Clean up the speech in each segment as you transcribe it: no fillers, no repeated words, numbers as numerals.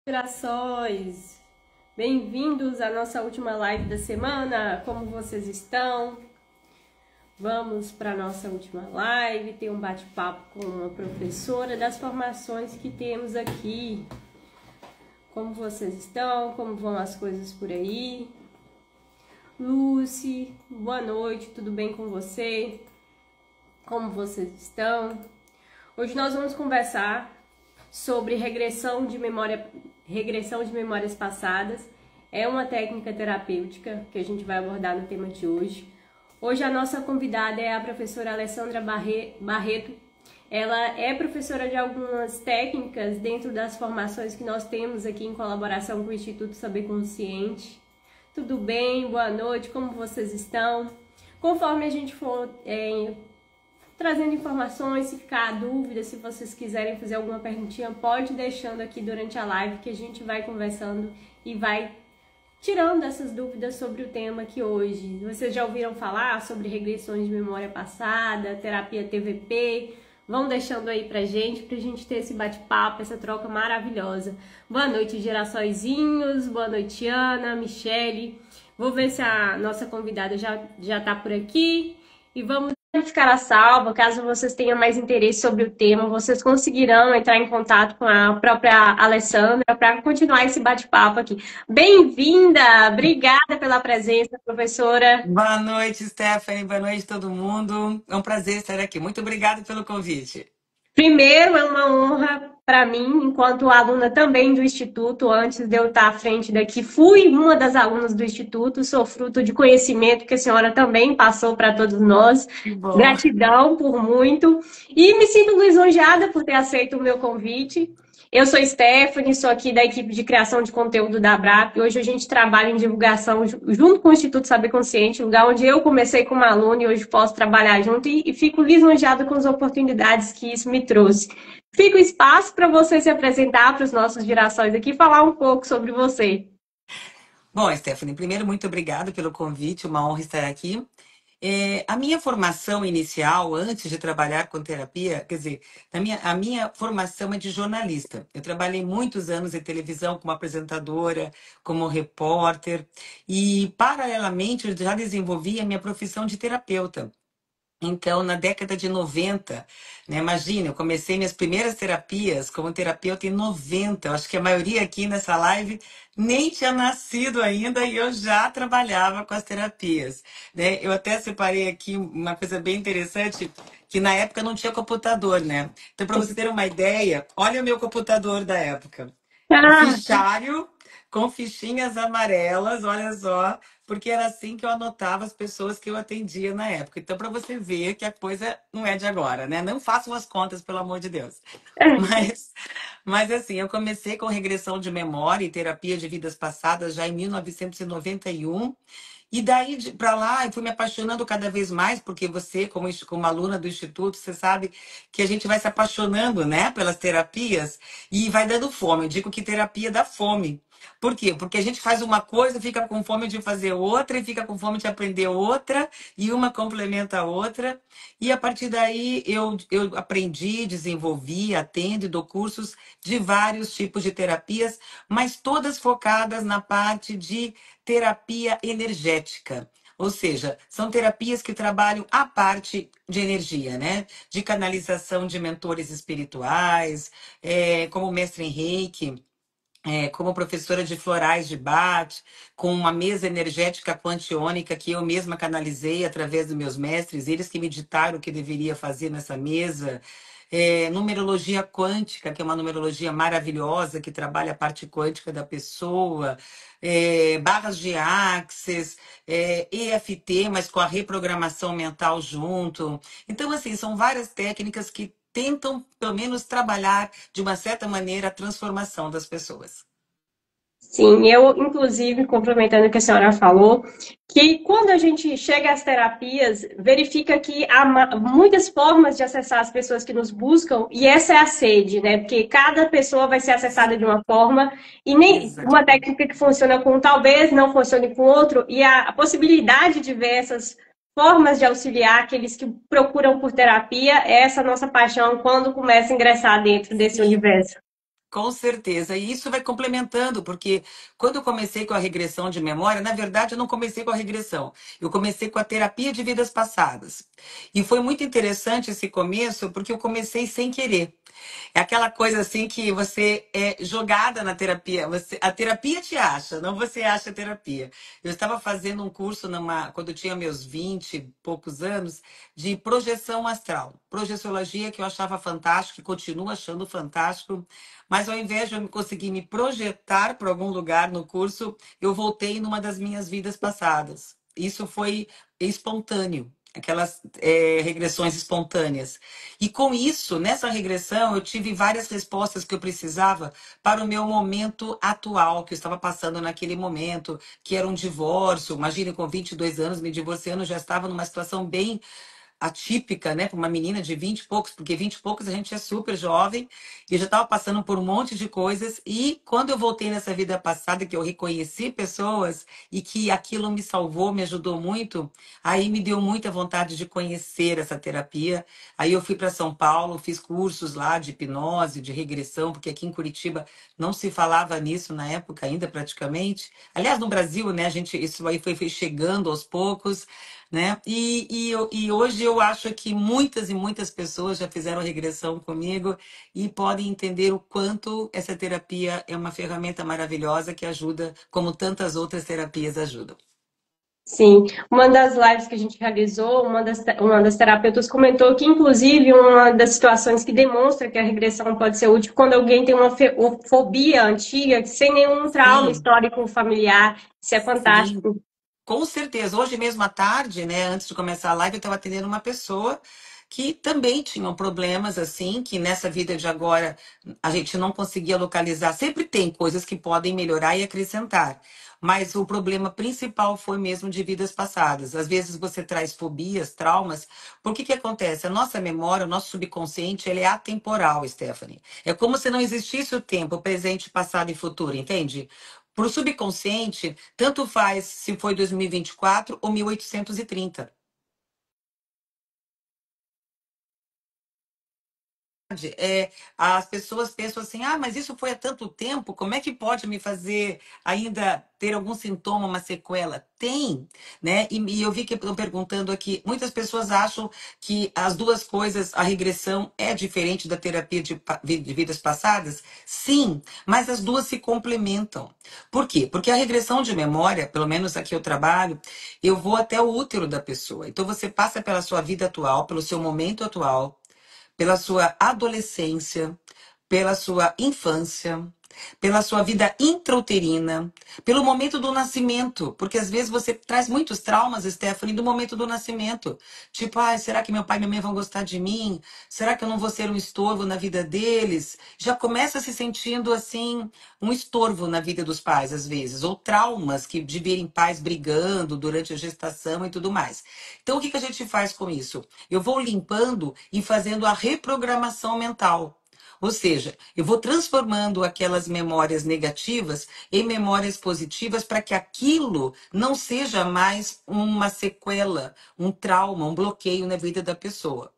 Gerações, bem-vindos à nossa última live da semana. Como vocês estão? Vamos para a nossa última live, ter um bate-papo com uma professora das formações que temos aqui. Como vocês estão? Como vão as coisas por aí? Lucy, boa noite, tudo bem com você? Como vocês estão? Hoje nós vamos conversar sobre regressão de memórias passadas. É uma técnica terapêutica que a gente vai abordar no tema de hoje. Hoje a nossa convidada é a professora Alessandra Barreto. Ela é professora de algumas técnicas dentro das formações que nós temos aqui em colaboração com o Instituto Saber Consciente. Tudo bem? Boa noite, como vocês estão? Conforme a gente for trazendo informações, se ficar dúvida, se vocês quiserem fazer alguma perguntinha, pode ir deixando aqui durante a live que a gente vai conversando e vai tirando essas dúvidas sobre o tema aqui hoje. Vocês já ouviram falar sobre regressões de memória passada, terapia TVP? Vão deixando aí pra gente ter esse bate-papo, essa troca maravilhosa. Boa noite, geraçõezinhos. Boa noite, Ana, Michele. Vou ver se a nossa convidada já tá por aqui. E vamos ficar a salvo, caso vocês tenham mais interesse sobre o tema, vocês conseguirão entrar em contato com a própria Alessandra para continuar esse bate-papo aqui. Bem-vinda! Obrigada pela presença, professora. Boa noite, Stephanie. Boa noite, todo mundo. É um prazer estar aqui. Muito obrigada pelo convite. Primeiro, é uma honra para mim, enquanto aluna também do Instituto, antes de eu estar à frente daqui, fui uma das alunas do Instituto, sou fruto de conhecimento que a senhora também passou para todos nós. Que bom. Gratidão por muito. E me sinto lisonjeada por ter aceito o meu convite. Eu sou Stephanie, sou aqui da equipe de criação de conteúdo da ABRAP. Hoje a gente trabalha em divulgação junto com o Instituto Saber Consciente, lugar onde eu comecei como aluna e hoje posso trabalhar junto e fico lisonjeada com as oportunidades que isso me trouxe. Fica o espaço para você se apresentar para os nossos gerações aqui e falar um pouco sobre você. Bom, Stephanie, primeiro, muito obrigada pelo convite, uma honra estar aqui. A minha formação inicial, antes de trabalhar com terapia, quer dizer, a minha formação é de jornalista. Eu trabalhei muitos anos em televisão como apresentadora, como repórter, e, paralelamente, eu já desenvolvi a minha profissão de terapeuta. Então, na década de 90, né, imagina, eu comecei minhas primeiras terapias como terapeuta em 90. Eu acho que a maioria aqui nessa live nem tinha nascido ainda e eu já trabalhava com as terapias, né? Eu até separei aqui uma coisa bem interessante, que na época não tinha computador, né? Então, para você ter uma ideia, olha o meu computador da época. Um Ah, fichário com fichinhas amarelas, olha só, porque era assim que eu anotava as pessoas que eu atendia na época. Então, para você ver que a coisa não é de agora, né? Não façam as contas, pelo amor de Deus. Mas, mas assim, eu comecei com regressão de memória e terapia de vidas passadas já em 1991. E daí para lá eu fui me apaixonando cada vez mais, porque você, como aluna do Instituto, você sabe que a gente vai se apaixonando, né, pelas terapias e vai dando fome. Eu digo que terapia dá fome. Por quê? Porque a gente faz uma coisa, fica com fome de fazer outra, e fica com fome de aprender outra, e uma complementa a outra. E a partir daí eu aprendi, desenvolvi, atendo e dou cursos de vários tipos de terapias, mas todas focadas na parte de terapia energética. Ou seja, são terapias que trabalham a parte de energia, né? De canalização de mentores espirituais, como mestre em Reiki, como professora de florais de Bach, com uma mesa energética quantiônica que eu mesma canalizei através dos meus mestres, eles que me ditaram o que deveria fazer nessa mesa. Numerologia quântica, que é uma numerologia maravilhosa, que trabalha a parte quântica da pessoa, barras de Axis, EFT, mas com a reprogramação mental junto. Então, assim, são várias técnicas que tentam, pelo menos, trabalhar de uma certa maneira a transformação das pessoas. sim, eu, inclusive, complementando o que a senhora falou, que quando a gente chega às terapias, verifica que há muitas formas de acessar as pessoas que nos buscam, e essa é a sede, né? Porque cada pessoa vai ser acessada de uma forma, e nem Exato. uma técnica que funciona com um talvez não funcione com outro, e a possibilidade de ver essas formas de auxiliar aqueles que procuram por terapia é essa nossa paixão quando começa a ingressar dentro desse universo. Com certeza. E isso vai complementando, porque quando eu comecei com a regressão de memória, na verdade, eu não comecei com a regressão. Eu comecei com a terapia de vidas passadas. E foi muito interessante esse começo, porque eu comecei sem querer. É aquela coisa assim que você é jogada na terapia. A terapia te acha, não você acha a terapia. Eu estava fazendo um curso quando eu tinha meus 20 e poucos anos, de projeção astral. Projeciologia que eu achava fantástico e continuo achando fantástico. Mas ao invés de eu conseguir me projetar para algum lugar no curso, eu voltei numa das minhas vidas passadas. Isso foi espontâneo, aquelas regressões espontâneas. E com isso, nessa regressão, eu tive várias respostas que eu precisava para o meu momento atual, que eu estava passando naquele momento, que era um divórcio. Imagine, com 22 anos, me divorciando, já estava numa situação bem atípica, né, para uma menina de 20 e poucos, porque 20 e poucos a gente é super jovem, e eu já estava passando por um monte de coisas, e quando eu voltei nessa vida passada, que eu reconheci pessoas, e que aquilo me salvou, me ajudou muito, aí me deu muita vontade de conhecer essa terapia, aí eu fui para São Paulo, fiz cursos lá de hipnose, de regressão, porque aqui em Curitiba não se falava nisso na época ainda, praticamente, aliás, no Brasil, né, isso aí foi chegando aos poucos, né? E hoje eu acho que muitas e muitas pessoas já fizeram regressão comigo e podem entender o quanto essa terapia é uma ferramenta maravilhosa que ajuda, como tantas outras terapias ajudam. Sim, uma das lives que a gente realizou, uma das terapeutas comentou que, inclusive, uma das situações que demonstra que a regressão pode ser útil quando alguém tem uma fobia antiga, sem nenhum trauma Sim, histórico familiar. Isso é sim. fantástico. Com certeza. Hoje mesmo à tarde, né, antes de começar a live, eu estava atendendo uma pessoa que também tinha problemas assim, que nessa vida de agora a gente não conseguia localizar. Sempre tem coisas que podem melhorar e acrescentar. Mas o problema principal foi mesmo de vidas passadas. Às vezes você traz fobias, traumas. Por que que acontece? A nossa memória, o nosso subconsciente, ele é atemporal, Stephanie. É como se não existisse o tempo, presente, passado e futuro, entende? Para o subconsciente, tanto faz se foi 2024 ou 1830. As pessoas pensam assim, ah, mas isso foi há tanto tempo, como é que pode me fazer ainda ter algum sintoma, uma sequela? Tem, né? E eu vi que estão perguntando aqui, muitas pessoas acham que as duas coisas, a regressão é diferente da terapia de vidas passadas? Sim, mas as duas se complementam. Por quê? Porque a regressão de memória, pelo menos aqui eu trabalho, eu vou até o útero da pessoa. Então você passa pela sua vida atual, pelo seu momento atual, pela sua adolescência, pela sua infância, pela sua vida intrauterina, pelo momento do nascimento, porque às vezes você traz muitos traumas, Stephanie, do momento do nascimento. Tipo, ah, será que meu pai e minha mãe vão gostar de mim? Será que eu não vou ser um estorvo na vida deles? Já começa se sentindo assim, um estorvo na vida dos pais, às vezes, ou traumas que de verem pais brigando durante a gestação e tudo mais. Então, o que que a gente faz com isso? Eu vou limpando e fazendo a reprogramação mental. Ou seja, eu vou transformando aquelas memórias negativas em memórias positivas para que aquilo não seja mais uma sequela, um trauma, um bloqueio na vida da pessoa.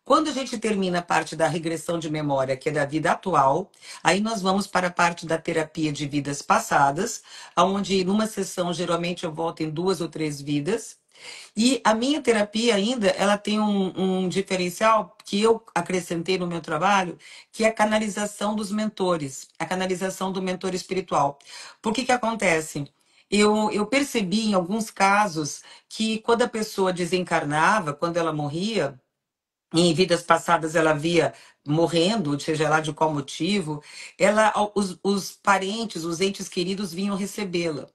Quando a gente termina a parte da regressão de memória, que é da vida atual, aí nós vamos para a parte da terapia de vidas passadas, onde numa sessão geralmente eu volto em 2 ou 3 vidas. E a minha terapia ainda, ela tem um diferencial que eu acrescentei no meu trabalho, que é a canalização dos mentores, a canalização do mentor espiritual. Por que que acontece? Eu percebi em alguns casos que quando a pessoa desencarnava, quando ela morria, em vidas passadas ela via morrendo, seja lá de qual motivo, os parentes, os entes queridos vinham recebê-la.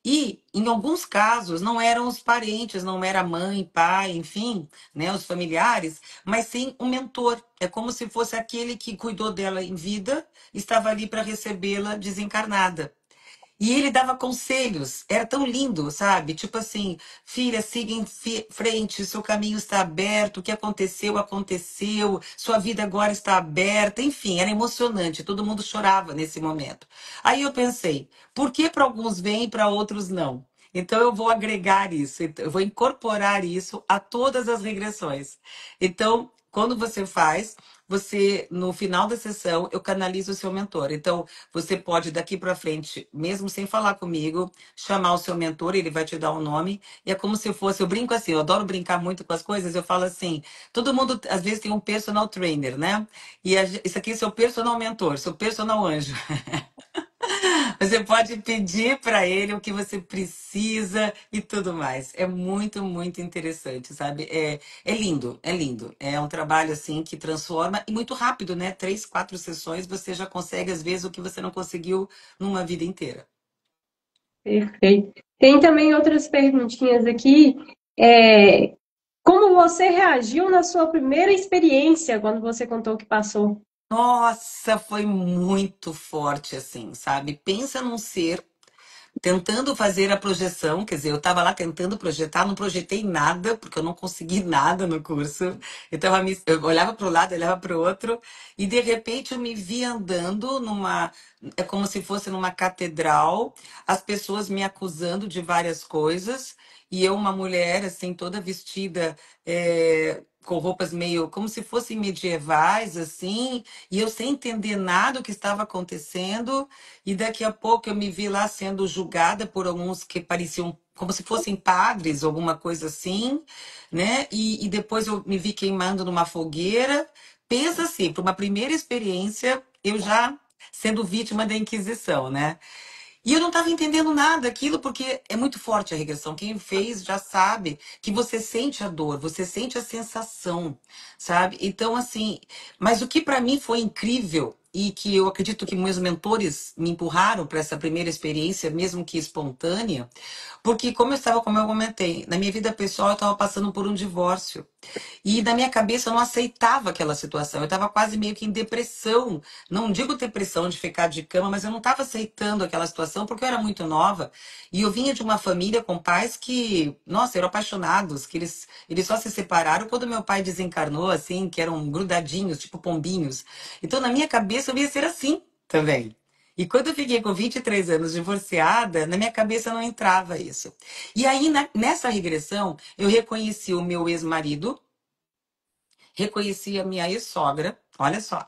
E, em alguns casos, não eram os parentes, não era mãe, pai, enfim, né, os familiares, mas sim um mentor. É como se fosse aquele que cuidou dela em vida, estava ali para recebê-la desencarnada. E ele dava conselhos, era tão lindo, sabe? Tipo assim, filha, siga em frente, seu caminho está aberto, o que aconteceu, aconteceu, sua vida agora está aberta, enfim, era emocionante, todo mundo chorava nesse momento. Aí eu pensei, por que para alguns vem e para outros não? Então eu vou agregar isso, eu vou incorporar isso a todas as regressões. Então, quando você faz, você, no final da sessão, eu canalizo o seu mentor. Então, você pode, daqui para frente, mesmo sem falar comigo, chamar o seu mentor, ele vai te dar um nome. E é como se fosse, eu brinco assim, eu adoro brincar muito com as coisas, eu falo assim, todo mundo, às vezes, tem um personal trainer, né? E isso aqui é seu personal mentor, seu personal anjo. Você pode pedir para ele o que você precisa e tudo mais. É muito, muito interessante, sabe? É lindo, é lindo. É um trabalho assim que transforma e muito rápido, né? 3, 4 sessões você já consegue, às vezes, o que você não conseguiu numa vida inteira. Perfeito. Tem também outras perguntinhas aqui. Como você reagiu na sua primeira experiência quando você contou o que passou? Nossa, foi muito forte assim, sabe? Pensa num ser tentando fazer a projeção, quer dizer, eu estava lá tentando projetar, não projetei nada, porque eu não consegui nada no curso. Eu olhava para o lado, olhava para o outro, e de repente eu me vi andando é como se fosse numa catedral, as pessoas me acusando de várias coisas, e eu, uma mulher, assim, toda vestida, com roupas meio, como se fossem medievais, assim, e eu sem entender nada o que estava acontecendo. E daqui a pouco eu me vi lá sendo julgada por alguns que pareciam como se fossem padres, alguma coisa assim, né? E depois eu me vi queimando numa fogueira. Pensa assim, para uma primeira experiência, eu já sendo vítima da Inquisição, né? E eu não estava entendendo nada daquilo, porque é muito forte a regressão. Quem fez já sabe que você sente a dor, você sente a sensação, sabe? Então, assim, mas o que para mim foi incrível e que eu acredito que meus mentores me empurraram para essa primeira experiência, mesmo que espontânea, porque como eu comentei, na minha vida pessoal eu estava passando por um divórcio. E na minha cabeça eu não aceitava aquela situação. Eu estava quase meio que em depressão. Não digo depressão de ficar de cama, mas eu não estava aceitando aquela situação porque eu era muito nova. E eu vinha de uma família com pais que, nossa, eram apaixonados, que eles só se separaram quando meu pai desencarnou, assim, que eram grudadinhos, tipo pombinhos. Então na minha cabeça eu ia ser assim também. E quando eu fiquei com 23 anos divorciada, na minha cabeça não entrava isso. E aí, nessa regressão, eu reconheci o meu ex-marido, reconheci a minha ex-sogra, olha só,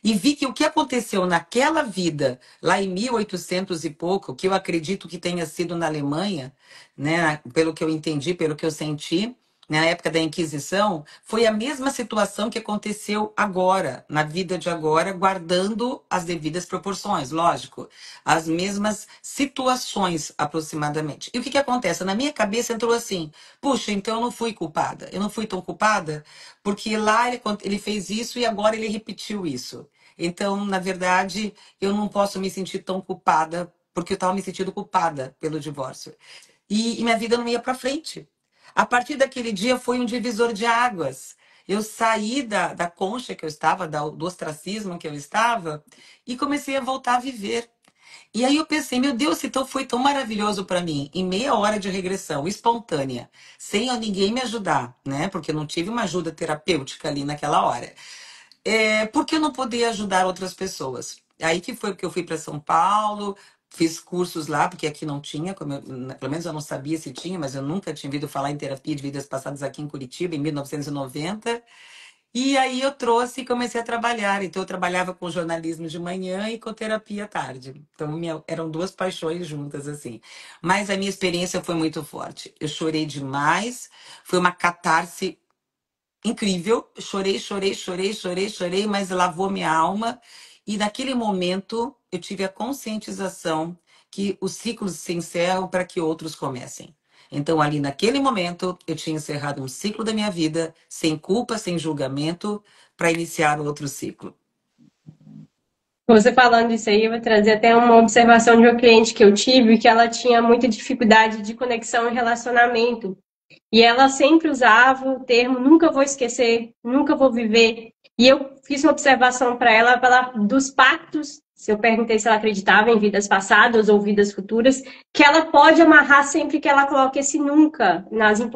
e vi que o que aconteceu naquela vida, lá em 1800 e pouco, que eu acredito que tenha sido na Alemanha, né, pelo que eu entendi, pelo que eu senti, na época da Inquisição, foi a mesma situação que aconteceu agora, na vida de agora, guardando as devidas proporções, lógico, as mesmas situações aproximadamente. E o que que acontece? Na minha cabeça entrou assim: puxa, então eu não fui culpada, eu não fui tão culpada, porque lá ele fez isso e agora ele repetiu isso. Então, na verdade, eu não posso me sentir tão culpada, porque eu estava me sentindo culpada pelo divórcio. E minha vida não ia para frente. A partir daquele dia foi um divisor de águas. Eu saí da concha que eu estava, do ostracismo que eu estava, e comecei a voltar a viver. E aí eu pensei, meu Deus, então foi tão maravilhoso para mim, em meia hora de regressão espontânea, sem ninguém me ajudar, né? Porque eu não tive uma ajuda terapêutica ali naquela hora. Por que eu não poder ajudar outras pessoas? Aí que foi porque eu fui para São Paulo, fiz cursos lá, porque aqui não tinha, pelo menos eu não sabia se tinha, mas eu nunca tinha ouvido falar em terapia de vidas passadas aqui em Curitiba, em 1990. E aí eu trouxe e comecei a trabalhar. Então eu trabalhava com jornalismo de manhã e com terapia à tarde. Então eram duas paixões juntas, assim. Mas a minha experiência foi muito forte. Eu chorei demais, foi uma catarse incrível. Chorei, chorei, chorei, chorei, chorei, mas lavou minha alma. E naquele momento eu tive a conscientização que os ciclos se encerram para que outros comecem. Então, ali naquele momento, eu tinha encerrado um ciclo da minha vida, sem culpa, sem julgamento, para iniciar outro ciclo. Você falando isso aí, eu vou trazer até uma observação de uma cliente que eu tive, que ela tinha muita dificuldade de conexão e relacionamento. E ela sempre usava o termo nunca vou esquecer, nunca vou viver. E eu fiz uma observação para ela, dos pactos, se eu perguntei se ela acreditava em vidas passadas ou vidas futuras, que ela pode amarrar sempre que ela coloque esse nunca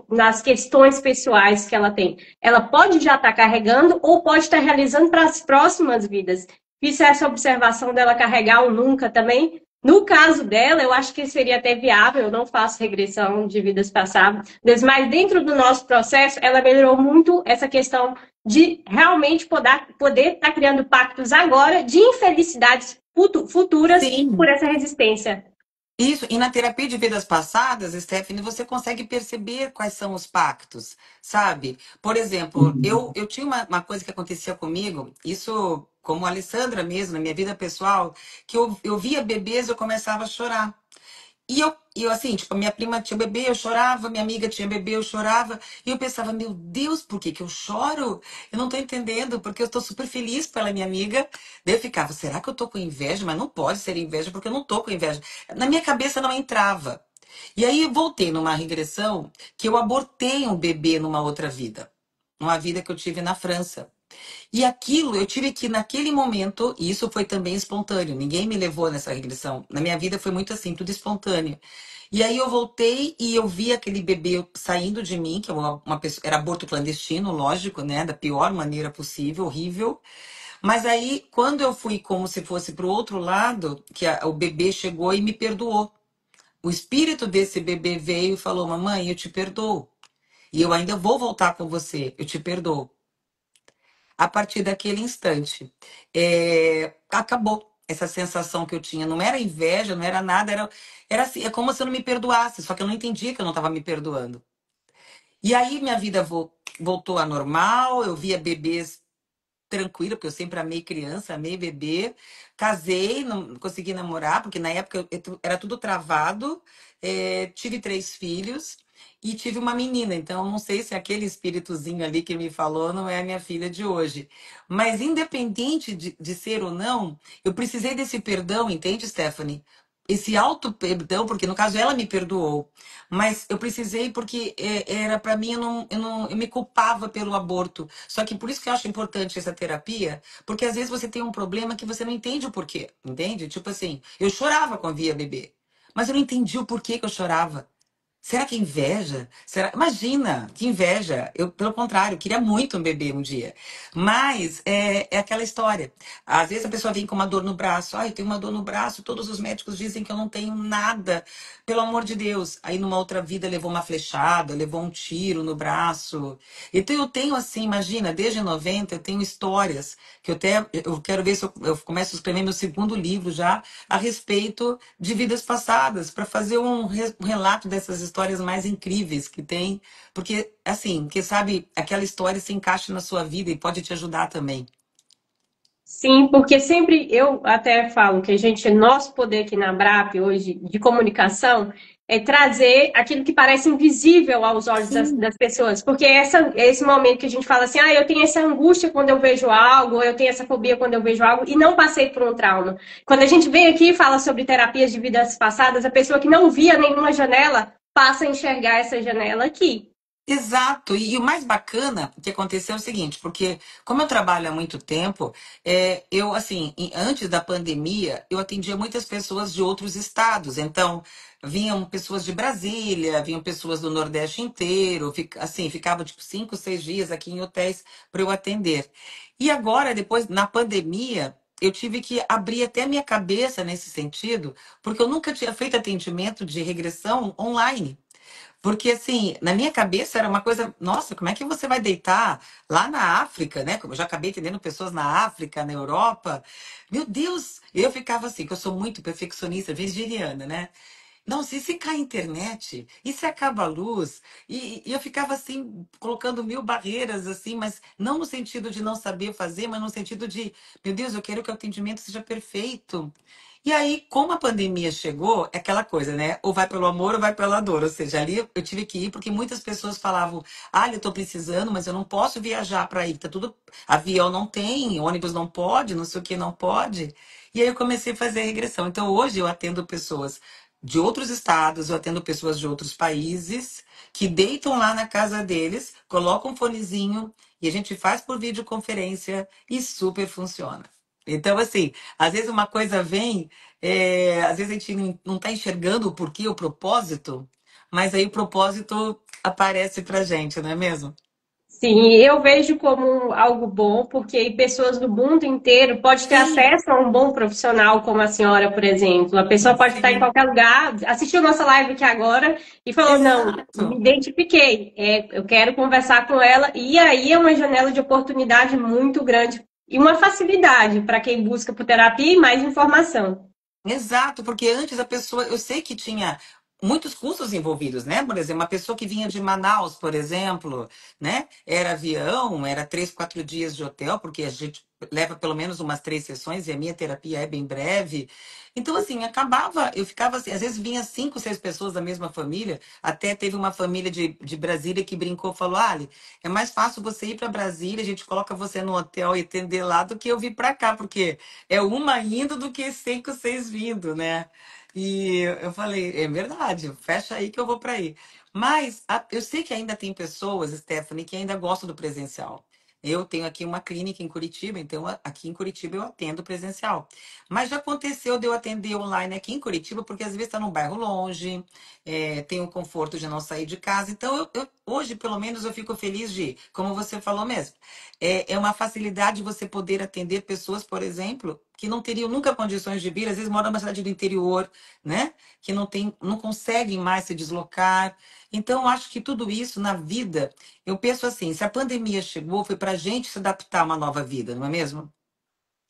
nas questões pessoais que ela tem. Ela pode já estar carregando ou pode estar realizando para as próximas vidas. Fiz essa observação dela carregar o nunca também, No caso dela, eu acho que seria até viável, eu não faço regressão de vidas passadas, mas dentro do nosso processo, ela melhorou muito essa questão de realmente poder estar criando pactos agora de infelicidades futuras por Sim. essa resistência. Isso, e na terapia de vidas passadas, Stephanie, você consegue perceber quais são os pactos, sabe? Por exemplo, eu tinha uma coisa que acontecia comigo, isso como a Alessandra mesmo, na minha vida pessoal, que eu via bebês e eu começava a chorar. E eu, assim, tipo, a minha prima tinha bebê, eu chorava, minha amiga tinha bebê, eu chorava. E eu pensava, meu Deus, por que que eu choro? Eu não tô entendendo, porque eu tô super feliz pela minha amiga. Daí eu ficava, será que eu tô com inveja? Mas não pode ser inveja, porque eu não tô com inveja. Na minha cabeça não entrava. E aí eu voltei numa regressão que eu abortei um bebê numa outra vida. Numa vida que eu tive na França. E aquilo, eu tive que, naquele momento, e isso foi também espontâneo, ninguém me levou nessa regressão. Na minha vida foi muito assim, tudo espontâneo. E aí eu voltei e eu vi aquele bebê saindo de mim, que é uma pessoa, era aborto clandestino, lógico, né? Da pior maneira possível, horrível. Mas aí, quando eu fui como se fosse para o outro lado, o bebê chegou e me perdoou. O espírito desse bebê veio e falou: Mamãe, eu te perdoo. E eu ainda vou voltar com você, eu te perdoo. A partir daquele instante, acabou essa sensação que eu tinha. Não era inveja, não era nada, era assim, é como se eu não me perdoasse, só que eu não entendia que eu não estava me perdoando. E aí minha vida voltou à normal, eu via bebês tranquila, porque eu sempre amei criança, amei bebê. Casei, não consegui namorar, porque na época era tudo travado. Tive 3 filhos e tive uma menina. Então, não sei se aquele espíritozinho ali que me falou não é a minha filha de hoje. Mas, independente de ser ou não, eu precisei desse perdão, entende, Stephanie? Esse auto-perdão, porque no caso ela me perdoou. Mas eu precisei porque era para mim, eu me culpava pelo aborto. Só que por isso que eu acho importante essa terapia, porque às vezes você tem um problema que você não entende o porquê, entende? Tipo assim, eu chorava quando via bebê, mas eu não entendi o porquê que eu chorava. Será que é inveja? Imagina, que inveja. Eu, pelo contrário, queria muito um bebê um dia. Mas é aquela história. Às vezes a pessoa vem com uma dor no braço. Ah, eu tenho uma dor no braço, todos os médicos dizem que eu não tenho nada. Pelo amor de Deus. Aí numa outra vida levou uma flechada, levou um tiro no braço. Então eu tenho assim, imagina, desde 90 eu tenho histórias que eu quero ver se eu começo a escrever meu segundo livro já a respeito de vidas passadas, para fazer um relato dessas histórias mais incríveis que tem, porque, assim, quem sabe aquela história se encaixa na sua vida e pode te ajudar também. Sim, porque sempre eu até falo que nosso poder aqui na BRAP hoje de comunicação é trazer aquilo que parece invisível aos olhos Sim. das pessoas. Porque é esse momento que a gente fala assim, ah, eu tenho essa angústia quando eu vejo algo, ou eu tenho essa fobia quando eu vejo algo, e não passei por um trauma. Quando a gente vem aqui e fala sobre terapias de vidas passadas, a pessoa que não via nenhuma janela passa a enxergar essa janela aqui. Exato, e o mais bacana que aconteceu é o seguinte, porque como eu trabalho há muito tempo, eu, assim, antes da pandemia, eu atendia muitas pessoas de outros estados, então vinham pessoas de Brasília, vinham pessoas do Nordeste inteiro, assim, ficavam tipo 5, 6 dias aqui em hotéis para eu atender. E agora, depois, na pandemia, eu tive que abrir até a minha cabeça nesse sentido, porque eu nunca tinha feito atendimento de regressão online. Porque, assim, na minha cabeça era uma coisa, nossa, como é que você vai deitar lá na África, né? Como eu já acabei entendendo pessoas na África, na Europa. Meu Deus! Eu ficava assim, que eu sou muito perfeccionista, virginiana, né? Não, se cai a internet, e se acaba a luz, e eu ficava assim, colocando mil barreiras, assim, mas não no sentido de não saber fazer, mas no sentido de, meu Deus, eu quero que o atendimento seja perfeito. E aí, como a pandemia chegou, é aquela coisa, né? Ou vai pelo amor ou vai pela dor. Ou seja, ali eu tive que ir porque muitas pessoas falavam: ah, eu tô precisando, mas eu não posso viajar para ir. Tá tudo. Avião não tem, ônibus não pode, não sei o que não pode. E aí eu comecei a fazer a regressão. Então hoje eu atendo pessoas de outros estados, eu atendo pessoas de outros países que deitam lá na casa deles, colocam um fonezinho e a gente faz por videoconferência e super funciona. Então, assim, às vezes uma coisa vem, às vezes a gente não está enxergando o porquê, o propósito, mas aí o propósito aparece pra gente, não é mesmo? Sim, eu vejo como algo bom, porque pessoas do mundo inteiro podem ter Sim, acesso a um bom profissional, como a senhora, por exemplo. A pessoa pode estar em sim, qualquer lugar, assistiu nossa live aqui agora e falou: Não, me exato. identifiquei, eu quero conversar com ela. E aí é uma janela de oportunidade muito grande e uma facilidade para quem busca por terapia e mais informação. Exato, porque antes a pessoa, eu sei que tinha muitos custos envolvidos, né? Por exemplo, uma pessoa que vinha de Manaus, por exemplo, né? Era avião, era 3, 4 dias de hotel, porque a gente leva pelo menos umas 3 sessões e a minha terapia é bem breve. Então, assim, acabava, eu ficava assim, às vezes vinha 5, 6 pessoas da mesma família, até teve uma família de Brasília que brincou, falou, Ali, é mais fácil você ir para Brasília, a gente coloca você no hotel e atender lá do que eu vir para cá, porque é uma indo do que 5, 6 vindo, né? E eu falei, é verdade, fecha aí que eu vou para aí. Mas eu sei que ainda tem pessoas, Stephanie, que ainda gostam do presencial. Eu tenho aqui uma clínica em Curitiba, então aqui em Curitiba eu atendo presencial. Mas já aconteceu de eu atender online aqui em Curitiba, porque às vezes está num bairro longe, tem o conforto de não sair de casa. Então, hoje, pelo menos, eu fico feliz de, como você falou mesmo, é uma facilidade você poder atender pessoas, por exemplo, que não teriam nunca condições de vir, às vezes moram numa cidade do interior, né? Que não conseguem mais se deslocar. Então, eu acho que tudo isso na vida, eu penso assim, se a pandemia chegou, foi para a gente se adaptar a uma nova vida, não é mesmo?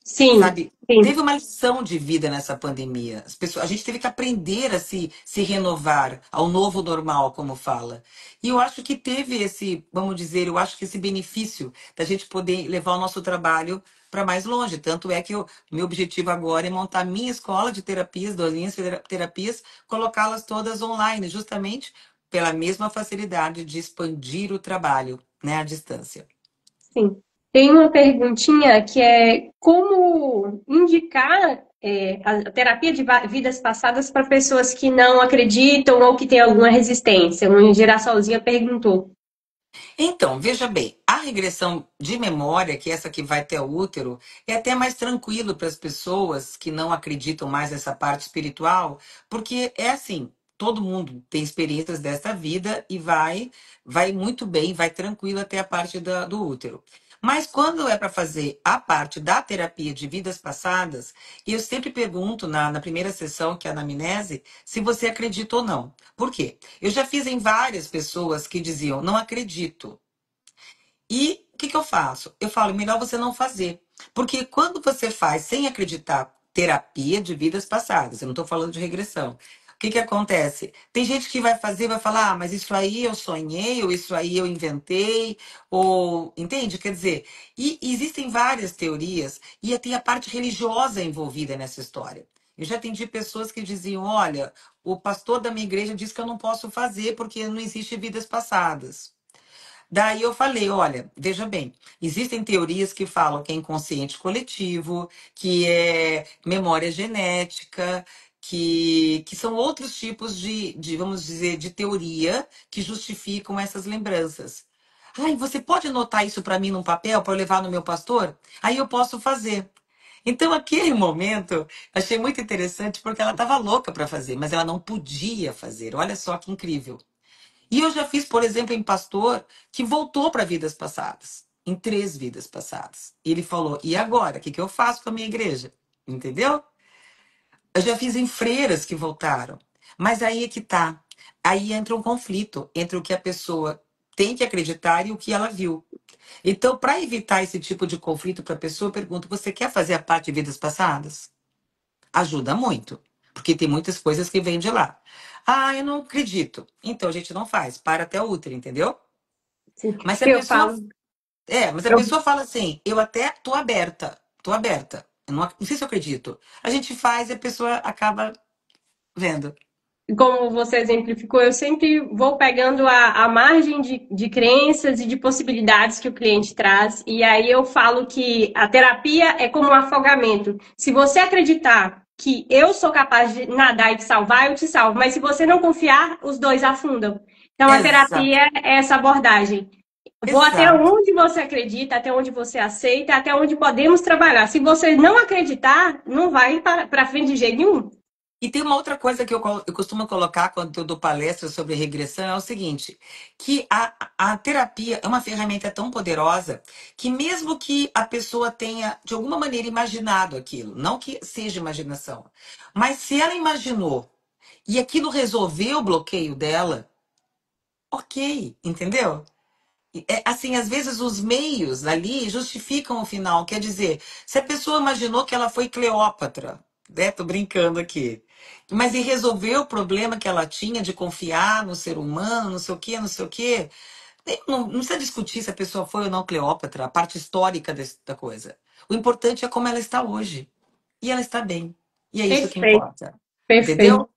Sim, Sabe? sim. Teve uma lição de vida nessa pandemia. A gente teve que aprender a se renovar ao novo normal, como fala. E eu acho que teve esse, vamos dizer, eu acho que esse benefício da gente poder levar o nosso trabalho para mais longe. Tanto é que o meu objetivo agora é montar minha escola de terapias, 2 linhas de terapias, colocá-las todas online, justamente pela mesma facilidade de expandir o trabalho, né, à distância. Sim. Tem uma perguntinha que é como indicar a terapia de vidas passadas para pessoas que não acreditam ou que têm alguma resistência. Uma Girassolzinha perguntou. Então, veja bem, a regressão de memória, que é essa que vai até o útero, é até mais tranquilo para as pessoas que não acreditam mais nessa parte espiritual, porque é assim, todo mundo tem experiências dessa vida e vai muito bem, vai tranquilo até a parte do útero. Mas quando é para fazer a parte da terapia de vidas passadas, eu sempre pergunto na primeira sessão, que é a anamnese, se você acredita ou não. Por quê? Eu já fiz em várias pessoas que diziam, não acredito. E o que que eu faço? Eu falo, melhor você não fazer. Porque quando você faz sem acreditar terapia de vidas passadas, eu não estou falando de regressão. O que que acontece? Tem gente que vai fazer, vai falar, ah, mas isso aí eu sonhei, ou isso aí eu inventei, ou entende? Quer dizer, e existem várias teorias, e tem a parte religiosa envolvida nessa história. Eu já atendi pessoas que diziam, olha, o pastor da minha igreja disse que eu não posso fazer porque não existe vidas passadas. Daí eu falei, olha, veja bem, existem teorias que falam que é inconsciente coletivo, que é memória genética, que são outros tipos vamos dizer, de teoria que justificam essas lembranças. Ai, você pode anotar isso para mim num papel para eu levar no meu pastor? Aí eu posso fazer. Então, aquele momento, achei muito interessante porque ela estava louca para fazer, mas ela não podia fazer. Olha só que incrível. E eu já fiz, por exemplo, em pastor que voltou para vidas passadas, em 3 vidas passadas. E ele falou: e agora? O que que eu faço com a minha igreja? Entendeu? Eu já fiz em freiras que voltaram. Mas aí é que tá. Aí entra um conflito entre o que a pessoa tem que acreditar e o que ela viu. Então, para evitar esse tipo de conflito para a pessoa, eu pergunto: você quer fazer a parte de vidas passadas? Ajuda muito, porque tem muitas coisas que vêm de lá. Ah, eu não acredito. Então a gente não faz, para até o útero, entendeu? Sim. Mas se a Eu pessoa, falo, mas a eu pessoa fala assim, eu até tô aberta. Eu não sei se eu acredito. A gente faz e a pessoa acaba vendo. como você exemplificou, eu sempre vou pegando a margem de crenças e de possibilidades que o cliente traz, e aí eu falo que a terapia é como um afogamento. Se você acreditar que eu sou capaz de nadar e te salvar, eu te salvo, mas se você não confiar, os dois afundam. Então a Exato, terapia é essa abordagem. Vou até exato. onde você acredita, até onde você aceita, até onde podemos trabalhar. Se você não acreditar, não vai para frente de jeito nenhum. E tem uma outra coisa que eu costumo colocar quando eu dou palestra sobre regressão, é o seguinte, que a terapia é uma ferramenta tão poderosa que mesmo que a pessoa tenha, de alguma maneira, imaginado aquilo, não que seja imaginação, mas se ela imaginou e aquilo resolveu o bloqueio dela, ok, entendeu? Assim, às vezes os meios ali justificam o final. Quer dizer, se a pessoa imaginou que ela foi Cleópatra, né? Tô brincando aqui. Mas e resolveu o problema que ela tinha de confiar no ser humano, não sei o quê, não sei o quê. Não precisa discutir se a pessoa foi ou não Cleópatra, a parte histórica da coisa. O importante é como ela está hoje. E ela está bem. E é isso que Perfeito, importa. perfeito. Entendeu?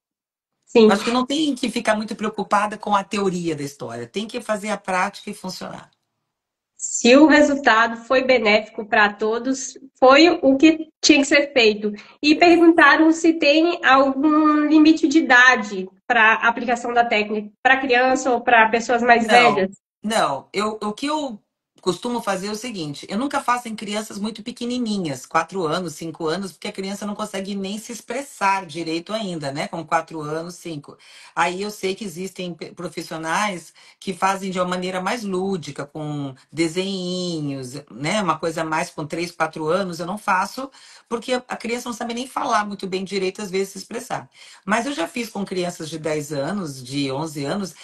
Sim. Acho que não tem que ficar muito preocupada com a teoria da história. Tem que fazer a prática e funcionar. Se o resultado foi benéfico para todos, foi o que tinha que ser feito. E perguntaram se tem algum limite de idade para aplicação da técnica para criança ou para pessoas mais Não, velhas. não. O que eu costumo fazer é o seguinte: eu nunca faço em crianças muito pequenininhas, 4 anos, 5 anos, porque a criança não consegue nem se expressar direito ainda, né? Com 4 anos, 5. Aí eu sei que existem profissionais que fazem de uma maneira mais lúdica, com desenhinhos, né? Uma coisa mais com 3, 4 anos. Eu não faço, porque a criança não sabe nem falar muito bem direito, às vezes se expressar. Mas eu já fiz com crianças de 10 anos, de 11 anos.